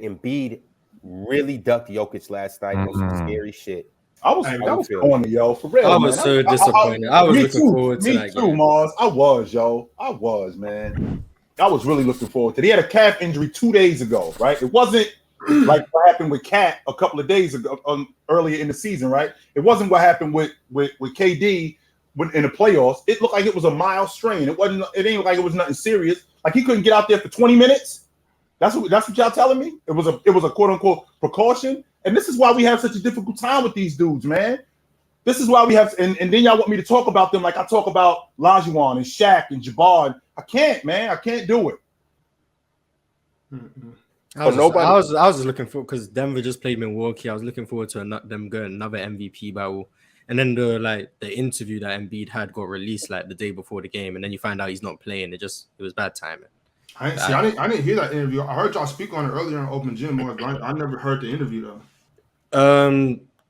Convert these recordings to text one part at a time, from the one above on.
Embiid really ducked Jokic last night on some scary shit. That was feeling? corny, yo, for real. I man. was so disappointed. I was looking forward to that Me too, game. Mars. I was, yo. I was, man. I was really looking forward to it. He had a calf injury 2 days ago, right? It wasn't like what happened with Cat a couple of days ago, earlier in the season, right? It wasn't what happened with KD in the playoffs. It looked like it was a mild strain. It ain't like it was nothing serious. Like he couldn't get out there for 20 minutes. That's what y'all telling me? It was a quote unquote precaution. And this is why we have such a difficult time with these dudes, man. This is why we have, and then y'all want me to talk about them like I talk about Lajuan and Shaq and Jabbar. I can't, man. I can't do it. I was just looking for, because Denver just played Milwaukee. I was looking forward to them going another MVP battle. And then the interview that Embiid had got released like the day before the game, and then you find out he's not playing. It was bad timing. I didn't hear that interview. I heard y'all speak on it earlier in Open Gym, but I never heard the interview though.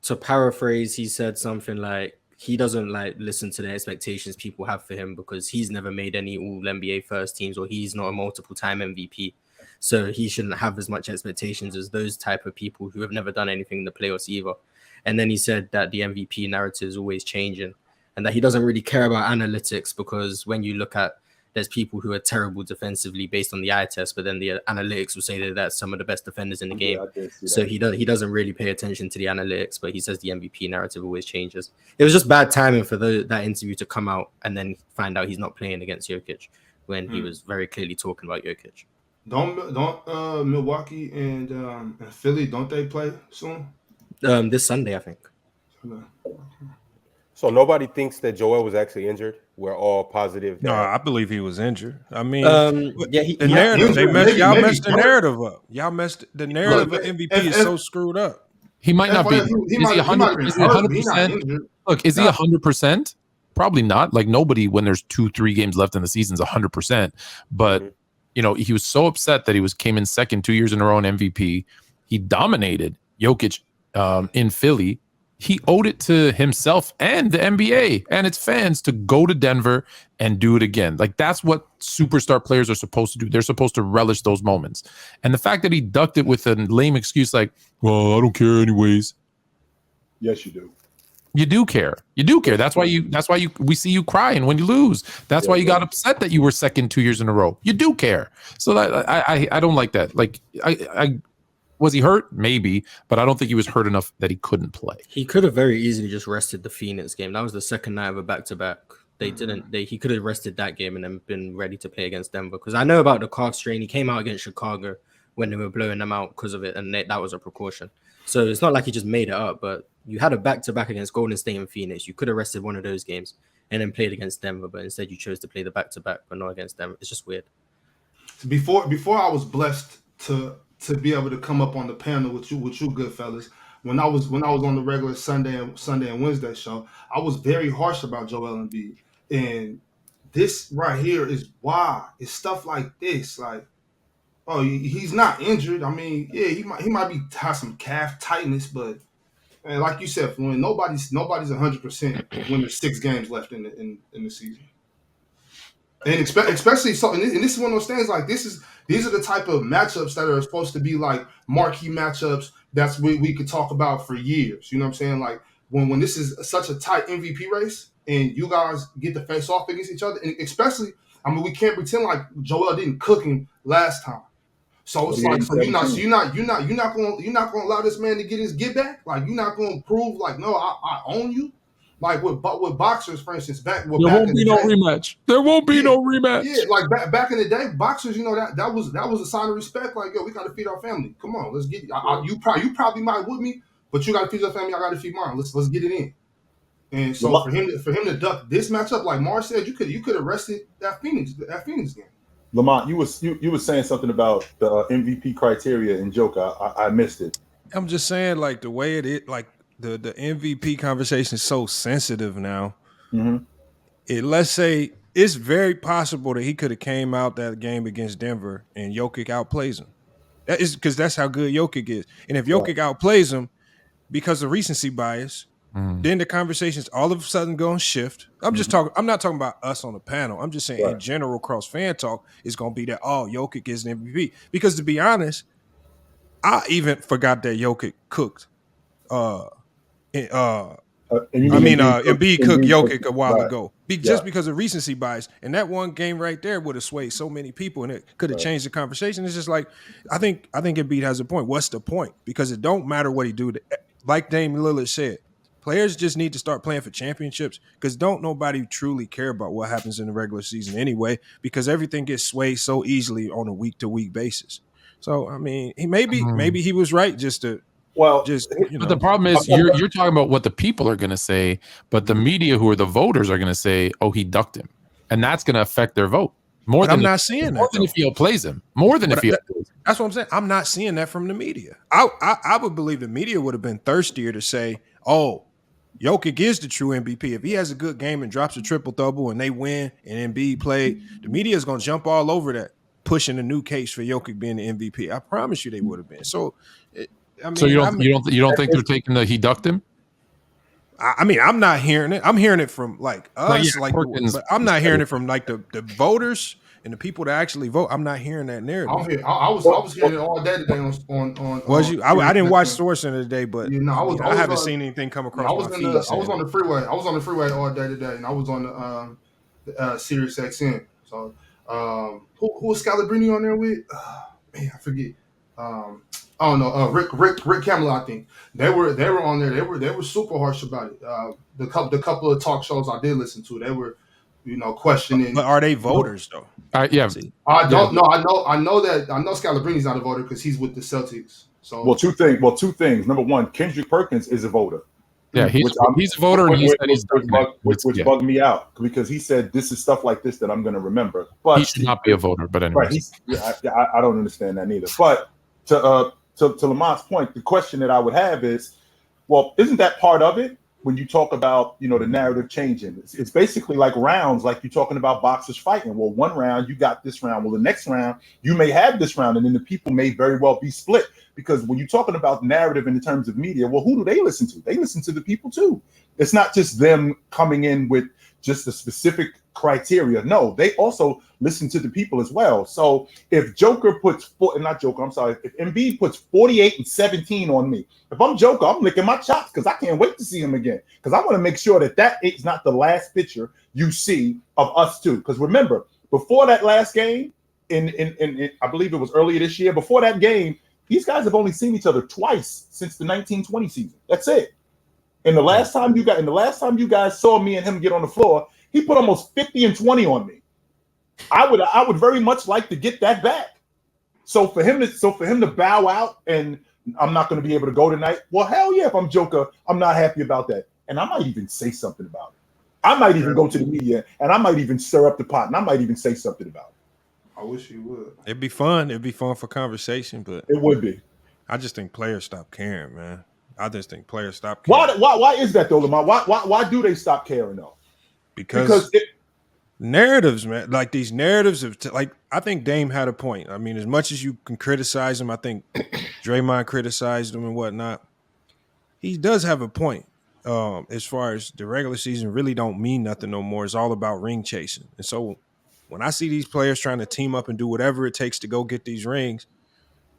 To paraphrase, he said something like he doesn't listen to the expectations people have for him because he's never made any All NBA first teams, or he's not a multiple time MVP. So he shouldn't have as much expectations as those type of people who have never done anything in the playoffs either. And then he said that the MVP narrative is always changing and that he doesn't really care about analytics because when you look at, there's people who are terrible defensively based on the eye test, but then the analytics will say that that's some of the best defenders in the game. So he doesn't really pay attention to the analytics, but he says the MVP narrative always changes. It was just bad timing for that interview to come out and then find out he's not playing against Jokic when he was very clearly talking about Jokic. Don't Milwaukee and Philly, don't they play soon? This Sunday, I think. So nobody thinks that Joel was actually injured. We're all positive. No, I believe he was injured. I mean, the narrative. Y'all messed the narrative up. Y'all messed the narrative of MVP is so screwed up. He might not be. Is he 100%? Look, is he 100%? Probably not. Like nobody, when there's 2-3 games left in the season, is 100%. But he was so upset that he came in second 2 years in a row in MVP. He dominated Jokic in Philly. He owed it to himself and the NBA and its fans to go to Denver and do it again. Like that's what superstar players are supposed to do. They're supposed to relish those moments. And the fact that he ducked it with a lame excuse like, well, I don't care anyways. Yes, you do. You do care. You do care. That's why we see you crying when you lose. That's why you got upset that you were second 2 years in a row. You do care. So I don't like that. Like was he hurt? Maybe, but I don't think he was hurt enough that he couldn't play. He could have very easily just rested the Phoenix game. That was the second night of a back-to-back. He could have rested that game and then been ready to play against Denver. Because I know about the calf strain. He came out against Chicago when they were blowing them out because of it, and that was a precaution. So it's not like he just made it up, but you had a back-to-back against Golden State and Phoenix. You could have rested one of those games and then played against Denver, but instead you chose to play the back-to-back, but not against Denver. It's just weird. Before I was blessed to be able to come up on the panel with you good fellas. When I was on the regular Sunday and Wednesday show, I was very harsh about Joel Embiid. And this right here is why. It's stuff like this. Like, oh, he's not injured. I mean, yeah, he might have some calf tightness, but man, like you said, when nobody's 100% when there's 6 games left in the season. And especially so, and this is one of those things. Like these are the type of matchups that are supposed to be like marquee matchups. That's what we could talk about for years. You know what I'm saying? Like when this is such a tight MVP race and you guys get to face off against each other, and especially, I mean, we can't pretend like Joel didn't cook him last time. So it's like, so you're not gonna allow this man to get his get back. Like you're not gonna prove like, no, I own you. Like with boxers, for instance, there won't be no rematch. There won't be no rematch. Yeah, like back in the day, boxers, that was a sign of respect. Like, yo, we got to feed our family. Come on, let's get you probably might with me, but you got to feed your family. I got to feed mine. Let's get it in. And so for him to duck this matchup, like Mars said, you could have rested that Phoenix game. Lamont, you was saying something about the MVP criteria in Joker. I missed it. I'm just saying, like the way it is, like. The MVP conversation is so sensitive now. Mm-hmm. Let's say it's very possible that he could have came out that game against Denver and Jokic outplays him. That is because that's how good Jokic is. And if Jokic outplays him because of recency bias, then the conversation's all of a sudden going to shift. I'm not talking about us on the panel. I'm just saying in general, cross fan talk is going to be that, Jokic is an MVP. Because to be honest, I even forgot that Jokic cooked. Embiid cooked Jokic a while ago, just because of recency bias. And that one game right there would have swayed so many people, and it could have changed the conversation. It's just like I think Embiid has a point. What's the point? Because it don't matter what he do. Like Dame Lillard said, players just need to start playing for championships, because don't nobody truly care about what happens in the regular season anyway, because everything gets swayed so easily on a week-to-week basis. So, I mean, maybe he was right just to but the problem is you're talking about what the people are going to say, but the media, who are the voters, are going to say, "Oh, he ducked him," and that's going to affect their vote more. I'm not seeing that. More than if he outplays him. More than if he outplays him. That's what I'm saying. I'm not seeing that from the media. I would believe the media would have been thirstier to say, "Oh, Jokic is the true MVP. If he has a good game and drops a triple-double and they win and Embiid played, the media is going to jump all over that, pushing a new case for Jokic being the MVP." I promise you they would have been. So, I mean, so you don't think they're taking the he ducked him? I mean, I'm not hearing it. I'm hearing it from like us, but I'm not hearing it from like the voters and the people that actually vote. I'm not hearing that narrative. I was hearing it all day today on was you? I didn't watch Source Center today, but I haven't seen anything come across. I was on the freeway. I was on the freeway all day today, and I was on the Sirius XM. So who was Scalabrini on there with? Man, I forget. I don't know. Rick Camelot, I think they were on there. They were super harsh about it. The couple of talk shows I did listen to, they were, questioning. But are they voters though? Yeah. I don't know. I know Scalabrini's not a voter because he's with the Celtics. So two things. Number one, Kendrick Perkins is a voter. Yeah, he's a voter, and he said which bugged me out, because he said this is stuff like this that I'm going to remember. But he should not be a voter. But anyway, I don't understand that neither. But to Lamont's point, the question that I would have is, well, isn't that part of it when you talk about, the narrative changing? It's basically like rounds, like you're talking about boxers fighting. Well, one round, you got this round. Well, the next round, you may have this round, and then the people may very well be split. Because when you're talking about narrative in terms of media, well, who do they listen to? They listen to the people too. It's not just them coming in with just a specific criteria. No, they also listen to the people as well. So if Embiid puts 48 and 17 on me, if I'm Joker, I'm licking my chops, because I can't wait to see him again. Because I want to make sure that is not the last picture you see of us two. Because remember, before that last game, in I believe it was earlier this year, before that game, these guys have only seen each other twice since the 1920 season. That's it. And the last time you guys saw me and him get on the floor, he put almost 50 and 20 on me. I would very much like to get that back. So for him to bow out and I'm not going to be able to go tonight, well, hell yeah, if I'm Joker, I'm not happy about that. And I might even say something about it. I might even go to the media and I might even stir up the pot and I might even say something about it. I wish you would. It'd be fun. It'd be fun for conversation, but it would be. I just think players stop caring, man. I just think players stop caring. Why is that though, Lamar? Why do they stop caring though? Because narratives, man. Like these narratives of I think Dame had a point. I mean, as much as you can criticize him, I think Draymond criticized him and whatnot. He does have a point. As far as the regular season really don't mean nothing no more. It's all about ring chasing. And so when I see these players trying to team up and do whatever it takes to go get these rings,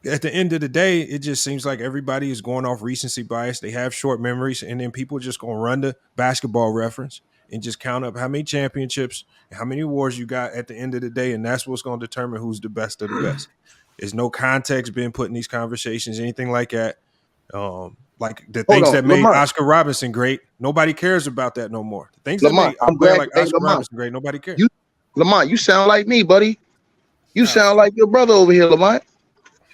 at the end of the day, it just seems like everybody is going off recency bias. They have short memories, and then people are just going to run the Basketball Reference and just count up how many championships and how many awards you got at the end of the day, and that's what's going to determine who's the best of the best. There's no context being put in these conversations, anything like that. Like the things that made Oscar Robertson great, nobody cares about that no more. The things that made Oscar Robertson great, nobody cares. Lamont, you sound like me, buddy. You sound like your brother over here, Lamont.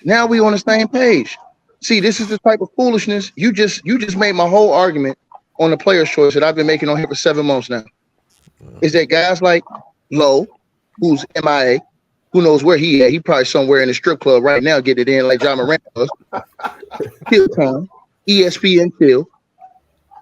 Now we on the same page. See, this is the type of foolishness. You just made my whole argument on the player's choice that I've been making on here for 7 months now. Is that guys like Lowe, who's MIA, who knows where he at? He probably somewhere in the strip club right now getting it in like John Moran does. Kill Time, ESPN Kill,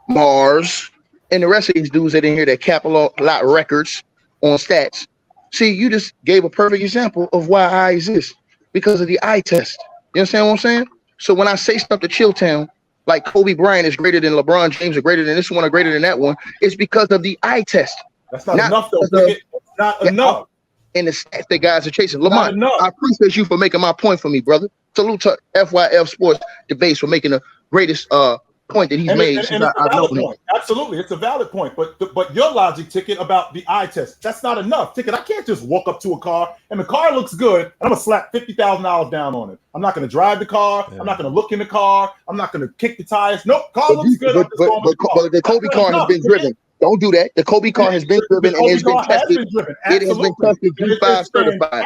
Mars, and the rest of these dudes that in here that cap a lot records on stats. See, you just gave a perfect example of why I exist, because of the eye test. You understand what I'm saying? So when I say stuff to Chilltown, like Kobe Bryant is greater than LeBron James, or greater than this one, or greater than that one, it's because of the eye test. That's not enough, though. It's not enough. And the stats that guys are chasing. Lamont, I appreciate you for making my point for me, brother. Salute to FYF Sports Debates for making the greatest point that he's made since I've known him. Absolutely, it's a valid point. But your logic, Ticket, about the eye test, that's not enough. Ticket, I can't just walk up to a car and the car looks good, and I'm gonna slap $50,000 down on it. I'm not gonna drive the car. I'm not gonna look in the car. I'm not gonna kick the tires. Nope, car looks good. But the Kobe car has been driven. Don't do that. The Kobe car has been driven and has been tested. It has been tested G5 certified.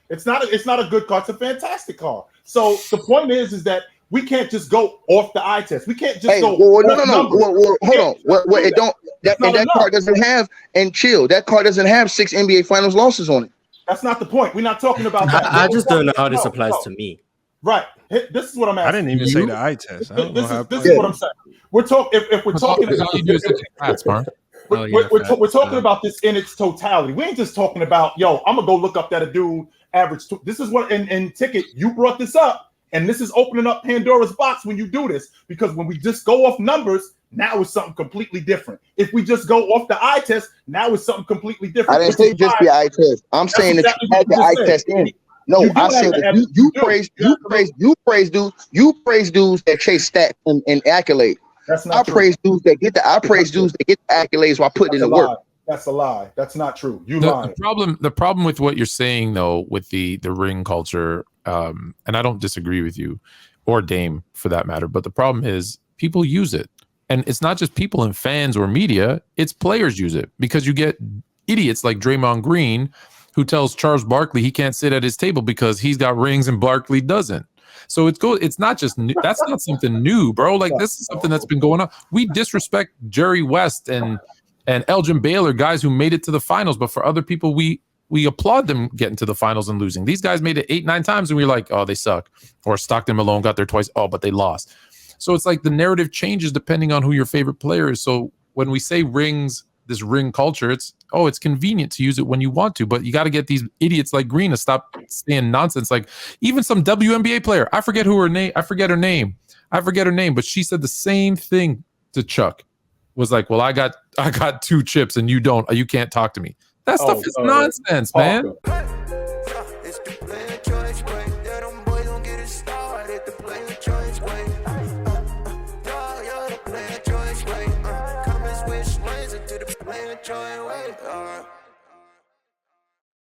It's not a good car. It's a fantastic car. So the point is that we can't just go off the eye test. We can't just go. No. Hold on. It don't. That car doesn't have. And chill. That car doesn't have 6 NBA Finals losses on it. That's not the point. We're not talking about that. I just don't know how this applies to me. Right. This is what I'm asking. I didn't even say the eye test. This is what I'm saying. We're talking. If we're talking, we're talking about this in its totality. We ain't just talking about, yo, I'm gonna go look up that a dude average. This is what in Ticket you brought this up, and this is opening up Pandora's box when you do this, because when we just go off numbers, now it's something completely different. If we just go off the eye test, now it's something completely different. I didn't say just the eye test. I'm saying that you had the eye test in. No, I said that you praise dudes that chase stats and accolades. That's not true. I praise dudes that get the accolades while putting in the work. That's a lie. That's not true. You lying. The problem with what you're saying though, with the ring culture, and I don't disagree with you, or Dame for that matter, but the problem is people use it. And it's not just people and fans or media, it's players use it, because you get idiots like Draymond Green who tells Charles Barkley he can't sit at his table because he's got rings and Barkley doesn't. So it's not just new. That's not something new, bro. Like, this is something that's been going on. We disrespect Jerry West and Elgin Baylor, guys who made it to the finals, but for other people, we applaud them getting to the finals and losing. These guys made it 8-9 times and we're like, oh, they suck. Or Stockton Malone got there twice. Oh, but they lost. So it's like the narrative changes depending on who your favorite player is. So when we say rings, this ring culture, it's convenient to use it when you want to, but you got to get these idiots like Green to stop saying nonsense. Like, even some WNBA player, I forget her name, but she said the same thing to Chuck. Was like, well, I got 2 chips and you don't. You can't talk to me. That stuff is nonsense, man.